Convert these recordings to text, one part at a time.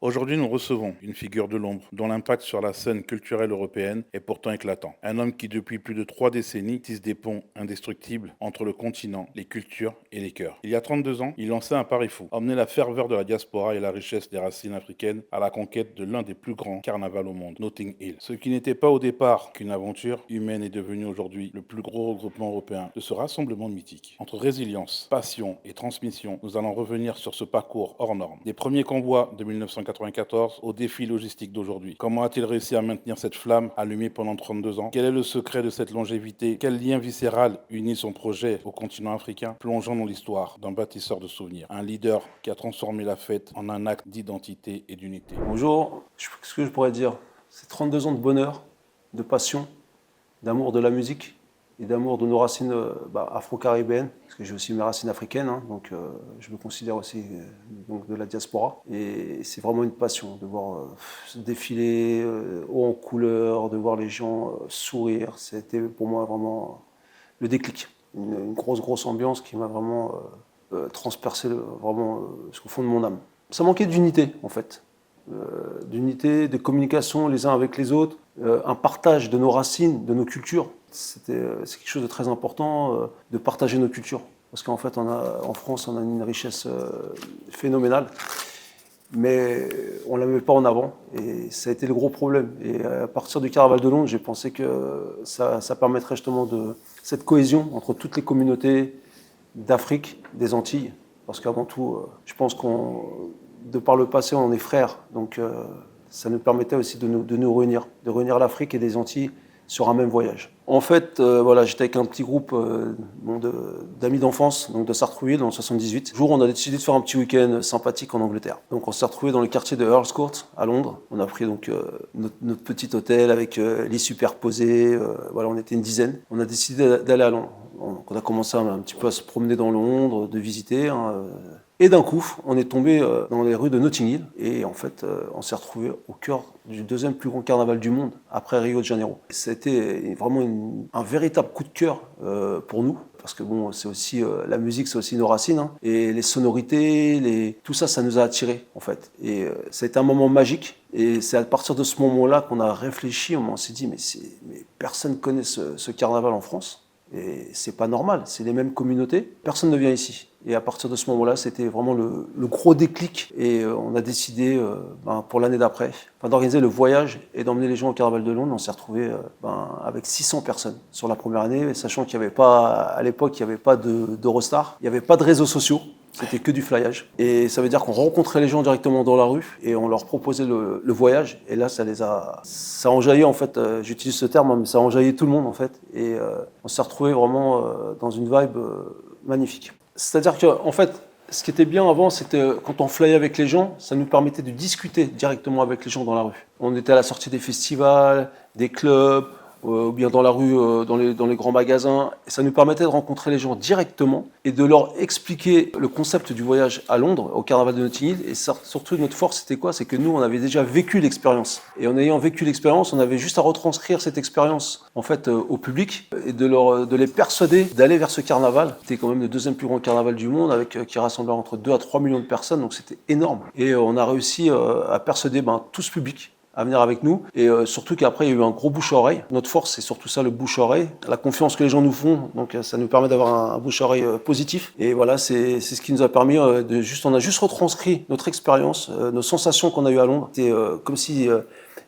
Aujourd'hui, nous recevons une figure de l'ombre dont l'impact sur la scène culturelle européenne est pourtant éclatant. Un homme qui, depuis plus de 3 décennies, tisse des ponts indestructibles entre le continent, les cultures et les cœurs. Il y a 32 ans, il lançait un pari fou, emmener la ferveur de la diaspora et la richesse des racines africaines à la conquête de l'un des plus grands carnavals au monde, Notting Hill. Ce qui n'était pas au départ qu'une aventure humaine est devenu aujourd'hui le plus gros regroupement européen de ce rassemblement mythique. Entre résilience, passion et transmission, nous allons revenir sur ce parcours hors norme. Des premiers convois de 1994 au défi logistique d'aujourd'hui. Comment a-t-il réussi à maintenir cette flamme allumée pendant 32 ans? Quel est le secret de cette longévité? Quel lien viscéral unit son projet au continent africain? Plongeons dans l'histoire d'un bâtisseur de souvenirs, un leader qui a transformé la fête en un acte d'identité et d'unité. Bonjour, ce que je pourrais dire, c'est 32 ans de bonheur, de passion, d'amour de la musique et d'amour de nos racines afro-caribéennes, parce que j'ai aussi mes racines africaines, donc je me considère aussi donc de la diaspora. Et c'est vraiment une passion de voir ce défilé haut en couleur, de voir les gens sourire. C'était pour moi vraiment le déclic, une grosse ambiance qui m'a vraiment transpercé jusqu'au fond de mon âme. Ça manquait d'unité en fait. D'unité, de communication les uns avec les autres, un partage de nos racines, de nos cultures. C'est quelque chose de très important de partager nos cultures. Parce qu'en fait, en France, on a une richesse phénoménale, mais on ne la met pas en avant. Et ça a été le gros problème. Et à partir du Carnaval de Londres, j'ai pensé que ça permettrait justement de cette cohésion entre toutes les communautés d'Afrique, des Antilles. Parce qu'avant tout, je pense de par le passé, on est frères, donc ça nous permettait aussi de nous réunir, de réunir l'Afrique et les Antilles sur un même voyage. En fait, j'étais avec un petit groupe d'amis d'enfance, donc de Sartrouville, dans le 78. Un jour, on a décidé de faire un petit week-end sympathique en Angleterre. Donc on s'est retrouvés dans le quartier de Earl's Court, à Londres. On a pris donc notre petit hôtel avec lits superposés. On était une dizaine. On a décidé d'aller à Londres. Donc on a commencé un petit peu à se promener dans Londres, de visiter. Et d'un coup, on est tombé dans les rues de Notting Hill et en fait, on s'est retrouvé au cœur du deuxième plus grand carnaval du monde, après Rio de Janeiro. C'était vraiment un véritable coup de cœur pour nous, parce que bon, c'est aussi la musique, c'est aussi nos racines, et les sonorités, tout ça, ça nous a attirés en fait. Et ça a été un moment magique. Et c'est à partir de ce moment-là qu'on a réfléchi, on s'est dit mais personne connaît ce carnaval en France. Et c'est pas normal, c'est les mêmes communautés, personne ne vient ici. Et à partir de ce moment-là, c'était vraiment le gros déclic. Et on a décidé, pour l'année d'après, d'organiser le voyage et d'emmener les gens au Carnaval de Londres. On s'est retrouvé avec 600 personnes sur la première année, sachant qu'il n'y avait pas, à l'époque, il n'y avait pas d'Eurostar, il n'y avait pas de réseaux sociaux. C'était que du flyage. Et ça veut dire qu'on rencontrait les gens directement dans la rue et on leur proposait le voyage. Et là, ça a enjaillé, en fait, j'utilise ce terme, mais ça a enjaillé tout le monde, en fait. Et on s'est retrouvé vraiment dans une vibe magnifique. C'est-à-dire qu'en fait, ce qui était bien avant, c'était quand on flyait avec les gens, ça nous permettait de discuter directement avec les gens dans la rue. On était à la sortie des festivals, des clubs, ou bien dans la rue, dans les grands magasins. Et ça nous permettait de rencontrer les gens directement et de leur expliquer le concept du voyage à Londres, au Carnaval de Notting Hill. Et surtout, notre force, c'était quoi? C'est que nous, on avait déjà vécu l'expérience. Et en ayant vécu l'expérience, on avait juste à retranscrire cette expérience en fait, au public et de les persuader d'aller vers ce carnaval. C'était quand même le deuxième plus grand carnaval du monde, qui rassemblait entre 2 à 3 millions de personnes. Donc c'était énorme. Et on a réussi à persuader tout ce public à venir avec nous, et surtout qu'après il y a eu un gros bouche-oreille. Notre force, c'est surtout ça, le bouche-oreille, la confiance que les gens nous font, donc ça nous permet d'avoir un bouche-oreille positif. Et voilà, c'est ce qui nous a permis on a juste retranscrit notre expérience, nos sensations qu'on a eues à Londres. C'était comme si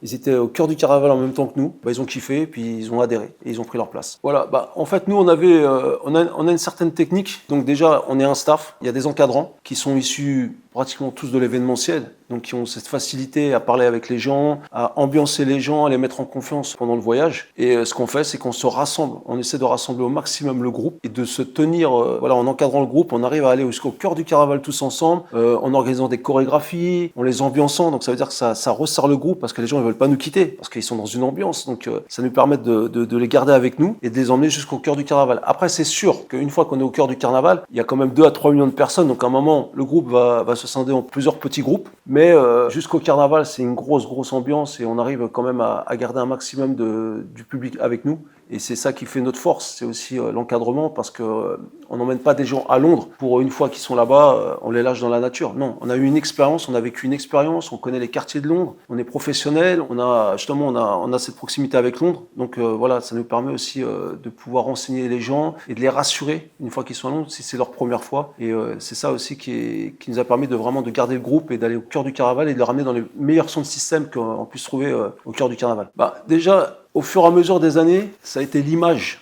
ils étaient au cœur du carnaval en même temps que nous. Ils ont kiffé, puis ils ont adhéré et ils ont pris leur place. Voilà. En fait, nous, on a une certaine technique. Donc déjà, on est un staff. Il y a des encadrants qui sont issus pratiquement tous de l'événementiel, donc qui ont cette facilité à parler avec les gens, à ambiancer les gens, à les mettre en confiance pendant le voyage. Et ce qu'on fait, c'est qu'on se rassemble, on essaie de rassembler au maximum le groupe et de se tenir, en encadrant le groupe, on arrive à aller jusqu'au cœur du carnaval tous ensemble, en organisant des chorégraphies, en les ambiançant, donc ça veut dire que ça resserre le groupe parce que les gens ne veulent pas nous quitter, parce qu'ils sont dans une ambiance, donc ça nous permet de les garder avec nous et de les emmener jusqu'au cœur du carnaval. Après, c'est sûr qu'une fois qu'on est au cœur du carnaval, il y a quand même 2 à 3 millions de personnes, donc à un moment, le groupe va se scinder en plusieurs petits groupes, mais jusqu'au carnaval, c'est une grosse ambiance et on arrive quand même à garder un maximum du public avec nous Et c'est ça qui fait notre force, c'est aussi l'encadrement, parce que on n'emmène pas des gens à Londres pour une fois qu'ils sont là-bas, on les lâche dans la nature. Non, on a eu une expérience, on a vécu une expérience, on connaît les quartiers de Londres, on est professionnel, on a cette proximité avec Londres. Donc voilà, ça nous permet aussi de pouvoir renseigner les gens et de les rassurer une fois qu'ils sont à Londres, si c'est leur première fois. Et c'est ça aussi qui nous a permis de garder le groupe et d'aller au cœur du carnaval et de le ramener dans les meilleurs sons de système qu'on puisse trouver au cœur du carnaval. Déjà, au fur et à mesure des années, ça a été l'image,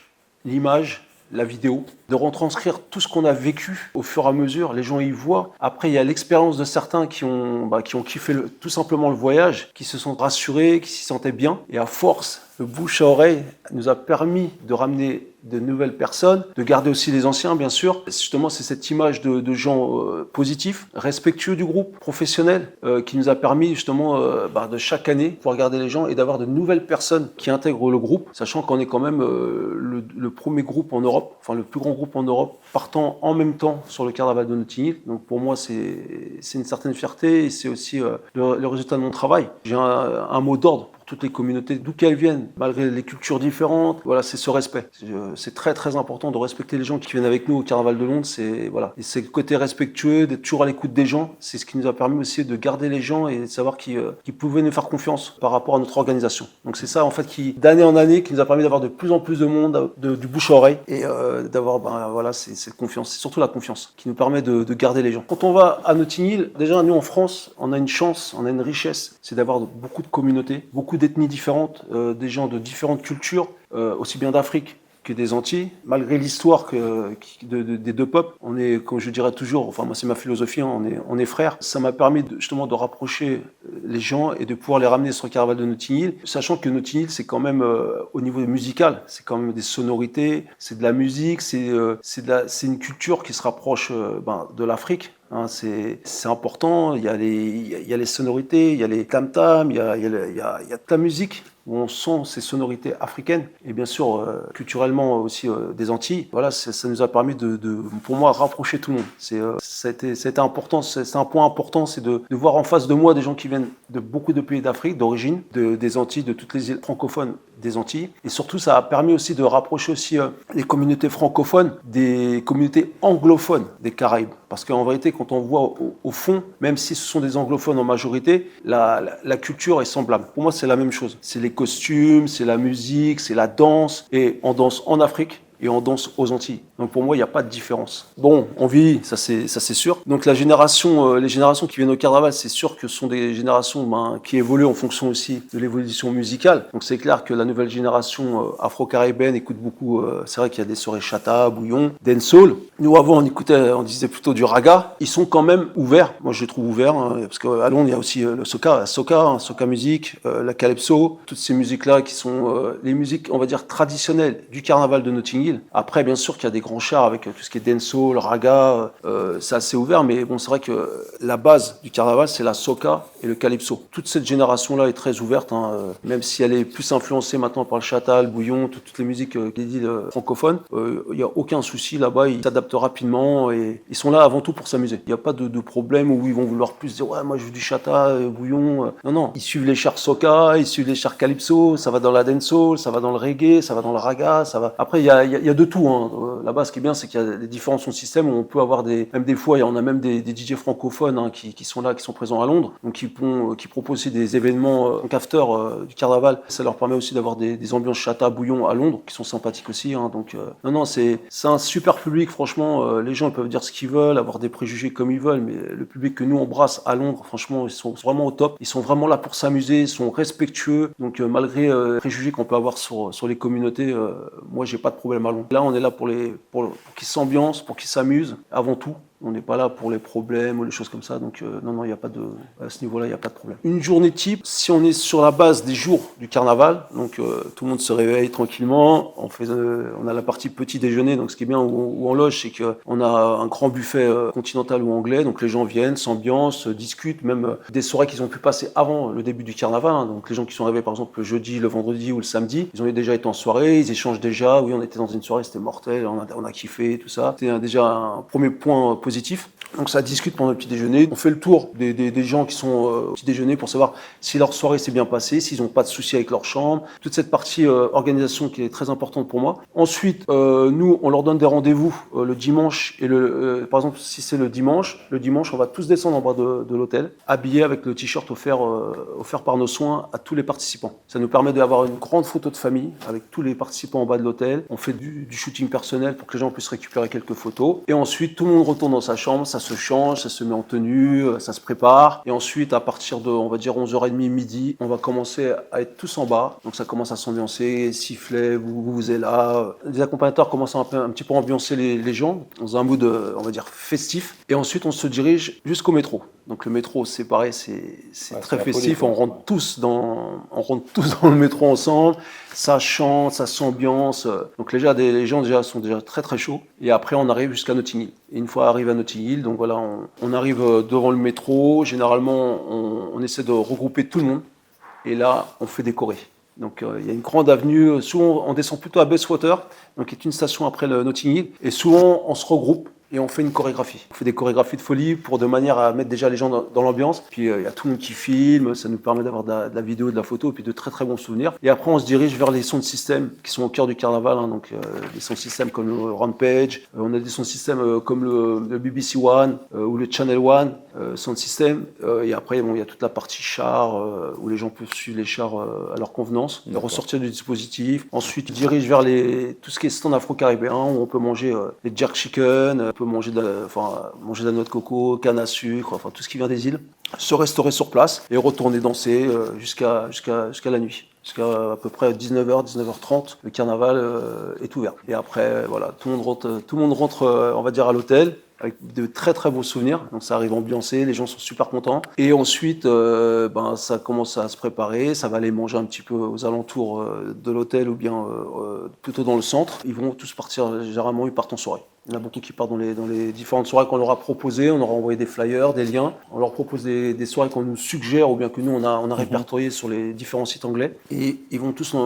la vidéo, de retranscrire tout ce qu'on a vécu au fur et à mesure. Les gens y voient. Après, il y a l'expérience de certains qui ont kiffé tout simplement le voyage, qui se sont rassurés, qui s'y sentaient bien. Et à force, le bouche à oreille nous a permis de ramener de nouvelles personnes, de garder aussi les anciens, bien sûr. Justement, c'est cette image de gens positifs, respectueux du groupe, professionnels, qui nous a permis justement de chaque année pouvoir garder les gens et d'avoir de nouvelles personnes qui intègrent le groupe, sachant qu'on est quand même le premier groupe en Europe, enfin le plus grand groupe en Europe, partant en même temps sur le carnaval de Notting Hill. Donc pour moi, c'est une certaine fierté et c'est aussi le résultat de mon travail. J'ai un mot d'ordre toutes les communautés, d'où qu'elles viennent, malgré les cultures différentes. Voilà, c'est ce respect. C'est très très important de respecter les gens qui viennent avec nous au Carnaval de Londres. Et c'est le côté respectueux, d'être toujours à l'écoute des gens. C'est ce qui nous a permis aussi de garder les gens et de savoir qu'ils pouvaient nous faire confiance par rapport à notre organisation. Donc c'est ça en fait d'année en année, qui nous a permis d'avoir de plus en plus de monde, du bouche à oreille et d'avoir c'est confiance. C'est surtout la confiance qui nous permet de garder les gens. Quand on va à Notting Hill, déjà nous en France, on a une chance, on a une richesse, c'est d'avoir beaucoup de communautés, beaucoup d'ethnies différentes, des gens de différentes cultures, aussi bien d'Afrique que des Antilles. Malgré l'histoire des deux peuples, on est, comme je dirais toujours, enfin moi c'est ma philosophie, hein, on est frères. Ça m'a permis justement de rapprocher les gens et de pouvoir les ramener sur le carnaval de Notting Hill, sachant que Notting Hill c'est quand même au niveau musical, c'est quand même des sonorités, c'est de la musique, c'est une culture qui se rapproche de l'Afrique. Hein, c'est important, il y a les sonorités, il y a les tam-tams, il y a toute la musique où on sent ces sonorités africaines et bien sûr culturellement aussi des Antilles. Voilà, ça nous a permis pour moi, rapprocher tout le monde. Ça a été important, c'est un point important, c'est de voir en face de moi des gens qui viennent de beaucoup de pays d'Afrique, d'origine, des Antilles, de toutes les îles francophones des Antilles. Et surtout, ça a permis aussi de rapprocher aussi les communautés francophones des communautés anglophones des Caraïbes. Parce qu'en vérité, quand on voit au fond, même si ce sont des anglophones en majorité, la culture est semblable. Pour moi, c'est la même chose. C'est les costumes, c'est la musique, c'est la danse. Et on danse en Afrique et on danse aux Antilles. Donc pour moi, il n'y a pas de différence. Bon, on vit, ça c'est sûr. Donc les générations qui viennent au carnaval, c'est sûr que ce sont des générations qui évoluent en fonction aussi de l'évolution musicale. Donc c'est clair que la nouvelle génération afro-caribéenne écoute beaucoup, c'est vrai qu'il y a des soirées chata, bouillon, dancehall. Nous avant, on disait plutôt du raga. Ils sont quand même ouverts. Moi je les trouve ouverts, hein, parce qu'à Londres, il y a aussi le soca, soca musique, la calypso, toutes ces musiques-là qui sont les musiques, on va dire, traditionnelles du carnaval de Notting Hill. Après, bien sûr qu'il y a des grands chars avec tout ce qui est dancehall, raga, c'est assez ouvert, mais bon, c'est vrai que la base du carnaval, c'est la soca et le calypso. Toute cette génération-là est très ouverte, hein, même si elle est plus influencée maintenant par le chata, le bouillon, toutes les musiques francophones. Il n'y a aucun souci là-bas, ils s'adaptent rapidement et ils sont là avant tout pour s'amuser. Il n'y a pas de problème où ils vont vouloir plus dire « ouais, moi je veux du chata, bouillon ». Non, ils suivent les chars soca, ils suivent les chars calypso, ça va dans la dancehall, ça va dans le reggae, ça va dans le raga, ça va... Après, il y a de tout, hein. Là-bas, ce qui est bien, c'est qu'il y a des différents sons de système où on peut avoir même des fois, on a même des DJ francophones hein, qui sont là, qui sont présents à Londres, donc qui proposent aussi des événements en after du carnaval. Ça leur permet aussi d'avoir des ambiances chata, bouillon à Londres, qui sont sympathiques aussi. Hein, donc non, c'est un super public, franchement. Les gens ils peuvent dire ce qu'ils veulent, avoir des préjugés comme ils veulent, mais le public que nous on brasse à Londres, franchement, ils sont vraiment au top. Ils sont vraiment là pour s'amuser, ils sont respectueux. Donc malgré les préjugés qu'on peut avoir sur les communautés, moi j'ai pas de problème à Londres. Là, on est là pour qu'ils s'ambiancent, pour qu'ils s'amusent, avant tout. On n'est pas là pour les problèmes ou les choses comme ça. Donc non, il n'y a pas à ce niveau-là, il n'y a pas de problème. Une journée type, si on est sur la base des jours du carnaval, donc tout le monde se réveille tranquillement, on a la partie petit déjeuner, donc ce qui est bien où on loge, c'est qu'on a un grand buffet continental ou anglais, donc les gens viennent, s'ambiancent, discutent, même des soirées qu'ils ont pu passer avant le début du carnaval, hein. Donc les gens qui sont arrivés par exemple le jeudi, le vendredi ou le samedi, ils ont déjà été en soirée, ils échangent déjà, oui on était dans une soirée, c'était mortel, on a kiffé, tout ça. C'était déjà un premier point positif. Donc ça discute pendant le petit déjeuner. On fait le tour des gens qui sont au petit déjeuner pour savoir si leur soirée s'est bien passée, s'ils n'ont pas de soucis avec leur chambre. Toute cette partie organisation qui est très importante pour moi. Ensuite, nous, on leur donne des rendez-vous le dimanche. Par exemple, si c'est le dimanche, on va tous descendre en bas de l'hôtel, habillés avec le t-shirt offert par nos soins à tous les participants. Ça nous permet d'avoir une grande photo de famille avec tous les participants en bas de l'hôtel. On fait du shooting personnel pour que les gens puissent récupérer quelques photos. Et ensuite, tout le monde retourne dans sa chambre, ça se change, ça se met en tenue, ça se prépare. Et ensuite, à partir de, on va dire 11h30, midi, on va commencer à être tous en bas. Donc ça commence à s'ambiancer, sifflet, vous êtes là. Les accompagnateurs commencent un petit peu à ambiancer les gens dans un mood, on va dire, festif. Et ensuite, on se dirige jusqu'au métro. Donc le métro, c'est pareil, c'est très festif. On rentre tous dans le métro ensemble. Ça chante, ça s'ambiance. Donc les gens sont déjà très très chauds. Et après, on arrive jusqu'à Notting Hill. Et une fois arrivé à Notting Hill, donc voilà, on arrive devant le métro. Généralement, on essaie de regrouper tout le monde. Et là, on fait décorer. Donc il y a une grande avenue. Souvent, on descend plutôt à Bayswater, donc qui est une station après le Notting Hill. Et souvent, on se regroupe. Et on fait une chorégraphie. On fait des chorégraphies de folie de manière à mettre déjà les gens dans l'ambiance. Puis il y a tout le monde qui filme, ça nous permet d'avoir de la vidéo, de la photo, et puis de très très bons souvenirs. Et après on se dirige vers les sons de système qui sont au cœur du carnaval. Donc des sons de système comme le Rampage, on a des sons de système comme le BBC One ou le Channel One, sound system. Et après il y a toute la partie char où les gens peuvent suivre les chars à leur convenance, ressortir du dispositif. Ensuite ils dirigent vers tout ce qui est stand afro-caribéen où on peut manger les jerk chicken, on peut manger de la noix de coco, canne à sucre, enfin tout ce qui vient des îles, se restaurer sur place et retourner danser jusqu'à la nuit. Jusqu'à à peu près 19h, 19h30, le carnaval est ouvert. Et après, voilà, tout le monde rentre, on va dire, à l'hôtel, avec de très très beaux souvenirs. Donc ça arrive ambiancé, les gens sont super contents. Et ensuite, ça commence à se préparer, ça va aller manger un petit peu aux alentours de l'hôtel ou bien plutôt dans le centre. Ils vont tous partir, généralement ils partent en soirée. Il y en a beaucoup qui partent dans les différentes soirées qu'on leur a proposées. On leur a envoyé des flyers, des liens. On leur propose des soirées qu'on nous suggère ou bien que nous on a répertoriées sur les différents sites anglais. Et ils vont tous,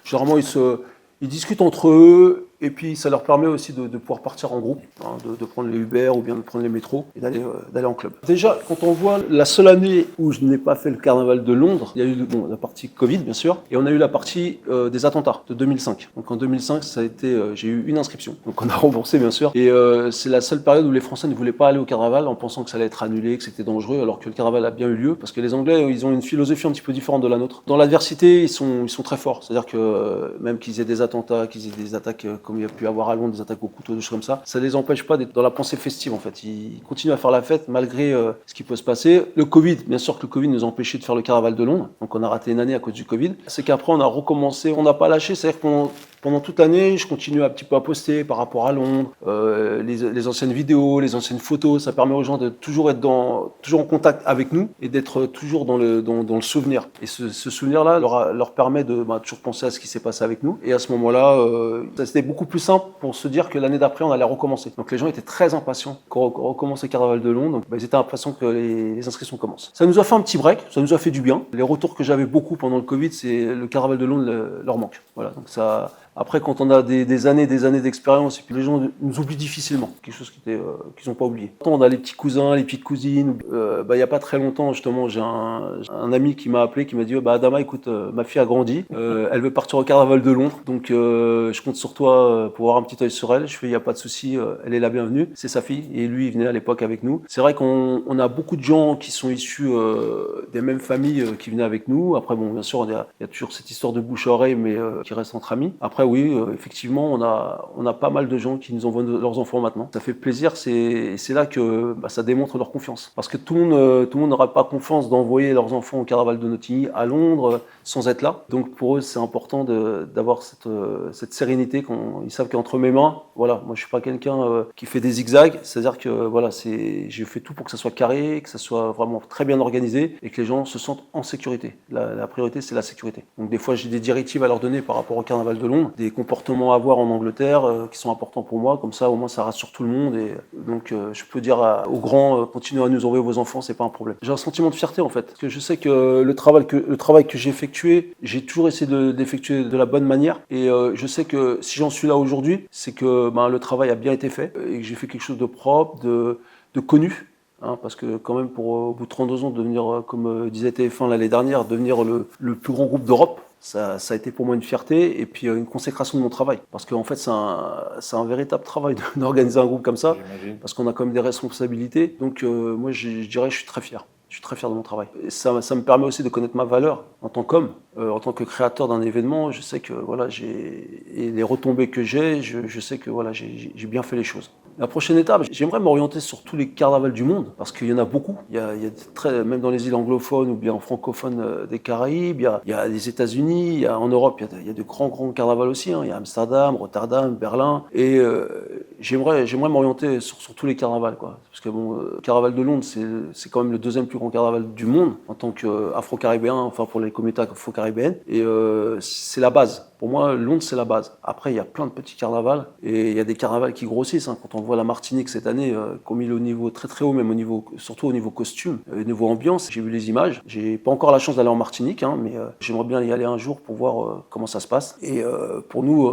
généralement ils discutent entre eux. Et puis ça leur permet aussi de pouvoir partir en groupe, de prendre les Uber ou bien de prendre les métros et d'aller en club. Déjà, quand on voit la seule année où je n'ai pas fait le carnaval de Londres, il y a eu la partie Covid bien sûr, et on a eu la partie des attentats de 2005. Donc en 2005, j'ai eu une inscription, donc on a remboursé bien sûr. Et c'est la seule période où les Français ne voulaient pas aller au carnaval en pensant que ça allait être annulé, que c'était dangereux, alors que le carnaval a bien eu lieu, parce que les Anglais, ils ont une philosophie un petit peu différente de la nôtre. Dans l'adversité, ils sont très forts, c'est-à-dire que même qu'ils aient des attentats, qu'ils aient des attaques comme il y a pu avoir à Londres, des attaques au couteau, des choses comme ça, ça les empêche pas d'être dans la pensée festive en fait. Ils continuent à faire la fête malgré ce qui peut se passer. Le Covid, bien sûr que le Covid nous a empêché de faire le carnaval de Londres, donc on a raté une année à cause du Covid. C'est qu'après on a recommencé, on n'a pas lâché, c'est-à-dire qu'on pendant toute l'année, je continue un petit peu à poster par rapport à Londres, les anciennes vidéos, les anciennes photos. Ça permet aux gens de toujours être toujours en contact avec nous et d'être toujours dans le souvenir. Et ce souvenir-là leur permet de toujours penser à ce qui s'est passé avec nous. Et à ce moment-là, c'était beaucoup plus simple pour se dire que l'année d'après, on allait recommencer. Donc les gens étaient très impatients qu'on recommence le Carnaval de Londres. Donc ils étaient impatients que les inscriptions commencent. Ça nous a fait un petit break, ça nous a fait du bien. Les retours que j'avais beaucoup pendant le Covid, c'est le Carnaval de Londres leur manque. Voilà, donc ça. Après, quand on a des années d'expérience, et puis les gens nous oublient difficilement, quelque chose qu'ils n'ont pas oublié. On a les petits cousins, les petites cousines. Il n'y a pas très longtemps, justement, j'ai un ami qui m'a appelé, qui m'a dit Adama, écoute, ma fille a grandi, elle veut partir au Carnaval de Londres, donc je compte sur toi pour avoir un petit œil sur elle. Je fais, il n'y a pas de souci, elle est la bienvenue. C'est sa fille, et lui, il venait à l'époque avec nous. C'est vrai qu'on a beaucoup de gens qui sont issus des mêmes familles qui venaient avec nous. Après, bon, bien sûr, il y a toujours cette histoire de bouche à oreille, mais qui reste entre amis. Après, oui, effectivement, on a pas mal de gens qui nous envoient leurs enfants maintenant. Ça fait plaisir, c'est là que ça démontre leur confiance. Parce que tout le monde n'aura pas confiance d'envoyer leurs enfants au Carnaval de Notting Hill à Londres sans être là. Donc pour eux, c'est important d'avoir cette sérénité. Ils savent qu'entre mes mains, voilà, moi je suis pas quelqu'un qui fait des zigzags. C'est-à-dire que voilà, j'ai fait tout pour que ça soit carré, que ça soit vraiment très bien organisé et que les gens se sentent en sécurité. La priorité, c'est la sécurité. Donc des fois, j'ai des directives à leur donner par rapport au Carnaval de Londres. des comportements à avoir en Angleterre qui sont importants pour moi. Comme ça, au moins, ça rassure tout le monde. Et donc, je peux dire aux grands, continuez à nous envoyer vos enfants, c'est pas un problème. J'ai un sentiment de fierté en fait, parce que je sais que le travail que j'ai effectué, j'ai toujours essayé de l'effectuer de la bonne manière. Et je sais que si j'en suis là aujourd'hui, c'est que le travail a bien été fait et que j'ai fait quelque chose de propre, de connu. Parce que quand même, au bout de 32 ans, devenir, comme disait TF1 l'année dernière, devenir le plus grand groupe d'Europe, ça a été pour moi une fierté et puis une consécration de mon travail. Parce qu'en fait, c'est un véritable travail d'organiser un groupe comme ça, parce qu'on a quand même des responsabilités. Donc moi, je dirais que je suis très fier. Je suis très fier de mon travail. Et ça me permet aussi de connaître ma valeur en tant qu'homme, en tant que créateur d'un événement. Je sais que et les retombées que j'ai, je sais que j'ai bien fait les choses. La prochaine étape, j'aimerais m'orienter sur tous les carnavals du monde, parce qu'il y en a beaucoup. Il y a même dans les îles anglophones ou bien francophones des Caraïbes, il y a les États-Unis, en Europe, il y a de grands carnavals aussi. Il y a Amsterdam, Rotterdam, Berlin. Et j'aimerais m'orienter sur tous les carnavals, quoi. Parce que le carnaval de Londres, c'est quand même le deuxième plus grand carnaval du monde en tant qu'afro-caribéen, enfin pour les communautés afro-caribéennes. Et c'est la base. Pour moi, Londres, c'est la base. Après, il y a plein de petits carnavals et il y a des carnavals qui grossissent. Quand on voit la Martinique cette année, qu'on mis le niveau très très haut, même surtout au niveau costume, au niveau ambiance. J'ai vu les images. J'ai pas encore la chance d'aller en Martinique, mais j'aimerais bien y aller un jour pour voir comment ça se passe. Et pour nous,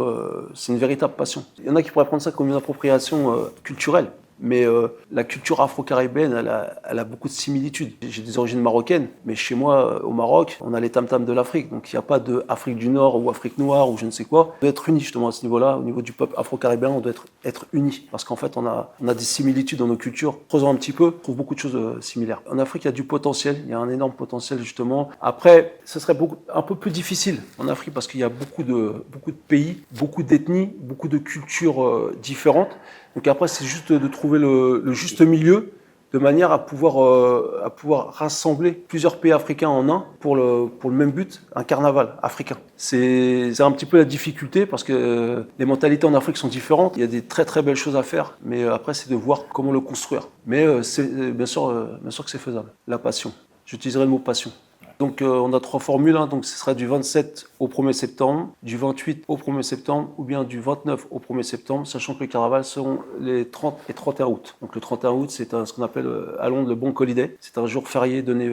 c'est une véritable passion. Il y en a qui pourraient prendre ça comme une appropriation culturelle. Mais la culture afro-caribéenne, elle a beaucoup de similitudes. J'ai des origines marocaines, mais chez moi, au Maroc, on a les tam-tams de l'Afrique. Donc il n'y a pas d'Afrique du Nord ou Afrique noire ou je ne sais quoi. On doit être unis justement à ce niveau-là. Au niveau du peuple afro-caribéen, on doit être unis. Parce qu'en fait, on a des similitudes dans nos cultures. Creusons un petit peu, on trouve beaucoup de choses similaires. En Afrique, il y a du potentiel. Il y a un énorme potentiel justement. Après, ce serait un peu plus difficile en Afrique parce qu'il y a beaucoup de pays, beaucoup d'ethnies, beaucoup de cultures différentes. Donc après, c'est juste de trouver le juste milieu de manière à pouvoir rassembler plusieurs pays africains en un pour le même but, un carnaval africain. C'est un petit peu la difficulté parce que les mentalités en Afrique sont différentes. Il y a des très très belles choses à faire, mais après, c'est de voir comment le construire. Mais bien sûr que c'est faisable. La passion. J'utiliserai le mot passion. Donc on a 3 formules, donc ce sera du 27 au 1er septembre, du 28 au 1er septembre ou bien du 29 au 1er septembre, sachant que les caravales seront les 30 et 31 août. Donc le 31 août, c'est ce qu'on appelle à Londres le Bank Holiday. C'est un jour férié donné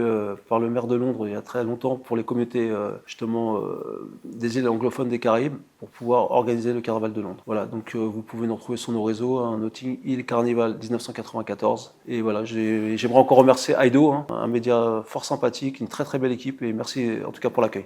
par le maire de Londres il y a très longtemps pour les communautés des îles anglophones des Caraïbes pour pouvoir organiser le carnaval de Londres. Voilà, donc vous pouvez nous retrouver sur nos réseaux, Notting Hill Carnival 1994. Et voilà, j'aimerais encore remercier Aido, un média fort sympathique, une très très belle équipe et merci en tout cas pour l'accueil.